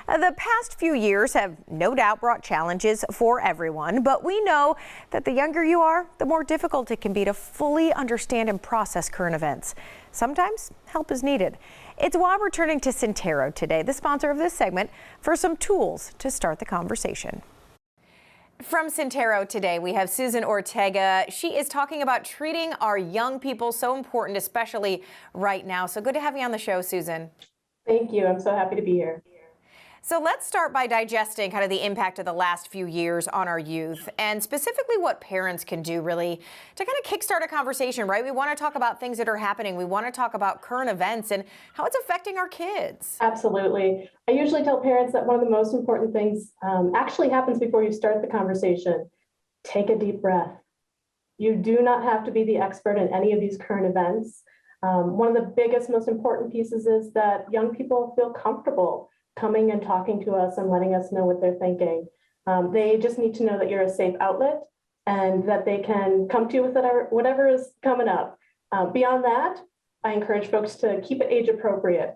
The past few years have no doubt brought challenges for everyone, but we know that the younger you are, the more difficult it can be to fully understand and process current events. Sometimes help is needed. It's why we're turning to Syntero today, the sponsor of this segment, for some tools to start the conversation. From Syntero today, we have Susan Ortega. She is talking about treating our young people, so important, especially right now. So good to have you on the show, Susan. Thank you. I'm so happy to be here. So let's start by digesting kind of the impact of the last few years on our youth, and specifically what parents can do really to kind of kickstart a conversation, right? We want to talk about things that are happening. We want to talk about current events and how it's affecting our kids. Absolutely. I usually tell parents that one of the most important things actually happens before you start the conversation. Take a deep breath. You do not have to be the expert in any of these current events. One of the biggest, most important pieces is that young people feel comfortable coming and talking to us and letting us know what they're thinking. They just need to know that you're a safe outlet and that they can come to you with whatever is coming up. Beyond that, I encourage folks to keep it age appropriate.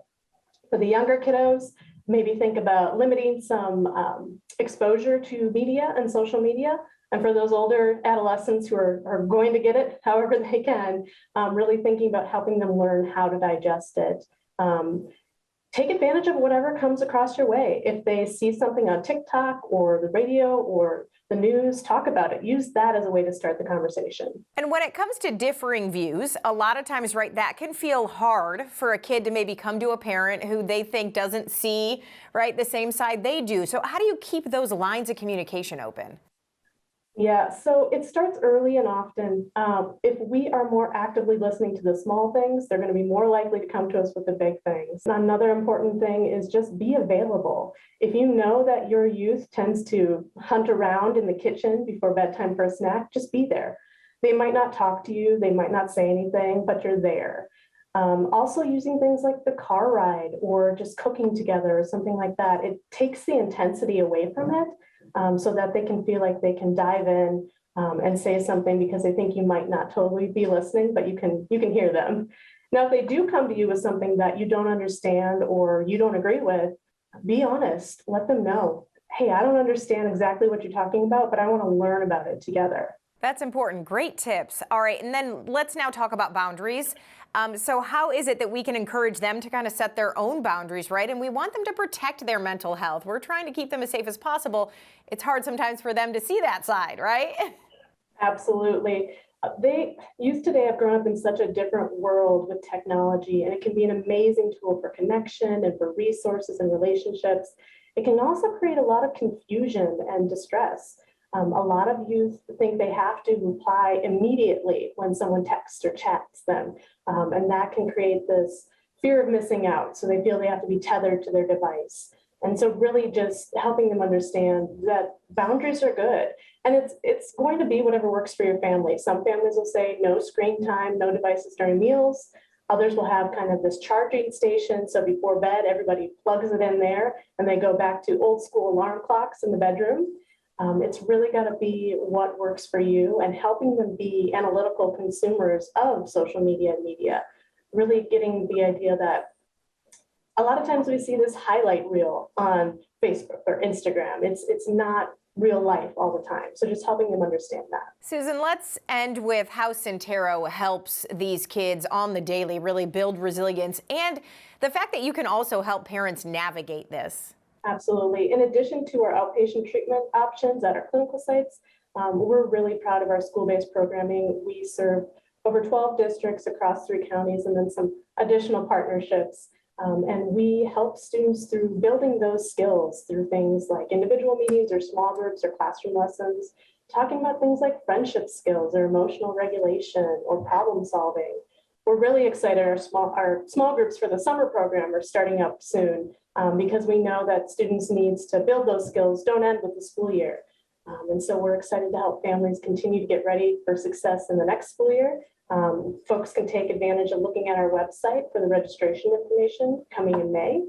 For the younger kiddos, maybe think about limiting some exposure to media and social media. And for those older adolescents who are going to get it however they can, really thinking about helping them learn how to digest it. Take advantage of whatever comes across your way. If they see something on TikTok or the radio or the news, talk about it. Use that as a way to start the conversation. And when it comes to differing views, a lot of times, right, that can feel hard for a kid to maybe come to a parent who they think doesn't see, right, the same side they do. So how do you keep those lines of communication open? Yeah, so it starts early and often. If we are more actively listening to the small things, they're going to be more likely to come to us with the big things. Another important thing is just be available. If you know that your youth tends to hunt around in the kitchen before bedtime for a snack, just be there. They might not talk to you, they might not say anything, but you're there. Also using things like the car ride or just cooking together or something like that, it takes the intensity away from it. So that they can feel like they can dive in and say something because they think you might not totally be listening, but you can hear them. Now, if they do come to you with something that you don't understand or you don't agree with, be honest. Let them know, hey, I don't understand exactly what you're talking about, but I want to learn about it together. That's important. Great tips. All right. And then let's now talk about boundaries. So how is it that we can encourage them to kind of set their own boundaries, right? And we want them to protect their mental health. We're trying to keep them as safe as possible. It's hard sometimes for them to see that side, right? Absolutely. Youth today have grown up in such a different world with technology, and it can be an amazing tool for connection and for resources and relationships. It can also create a lot of confusion and distress. A lot of youth think they have to reply immediately when someone texts or chats them, and that can create this fear of missing out. So they feel they have to be tethered to their device. And so really just helping them understand that boundaries are good. And it's going to be whatever works for your family. Some families will say no screen time, no devices during meals. Others will have kind of this charging station. So before bed, everybody plugs it in there and they go back to old school alarm clocks in the bedroom. It's really got to be what works for you and helping them be analytical consumers of social media and media. Really getting the idea that a lot of times we see this highlight reel on Facebook or Instagram. It's not real life all the time. So just helping them understand that. Susan, let's end with how Syntero helps these kids on the daily really build resilience and the fact that you can also help parents navigate this. Absolutely. In addition to our outpatient treatment options at our clinical sites, we're really proud of our school-based programming. We serve over 12 districts across 3 counties and then some additional partnerships. And we help students through building those skills through things like individual meetings or small groups or classroom lessons, talking about things like friendship skills or emotional regulation or problem solving. We're really excited our small groups for the summer program are starting up soon because we know that students' needs to build those skills don't end with the school year. And so we're excited to help families continue to get ready for success in the next school year. Folks can take advantage of looking at our website for the registration information coming in May.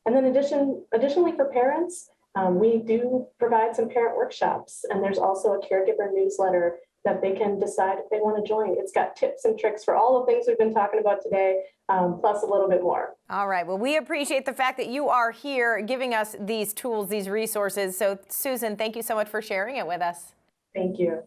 And then additionally for parents, we do provide some parent workshops, and there's also a caregiver newsletter that they can decide if they want to join. It's got tips and tricks for all the things we've been talking about today, plus a little bit more. All right. Well, we appreciate the fact that you are here giving us these tools, these resources. So, Susan, thank you so much for sharing it with us. Thank you.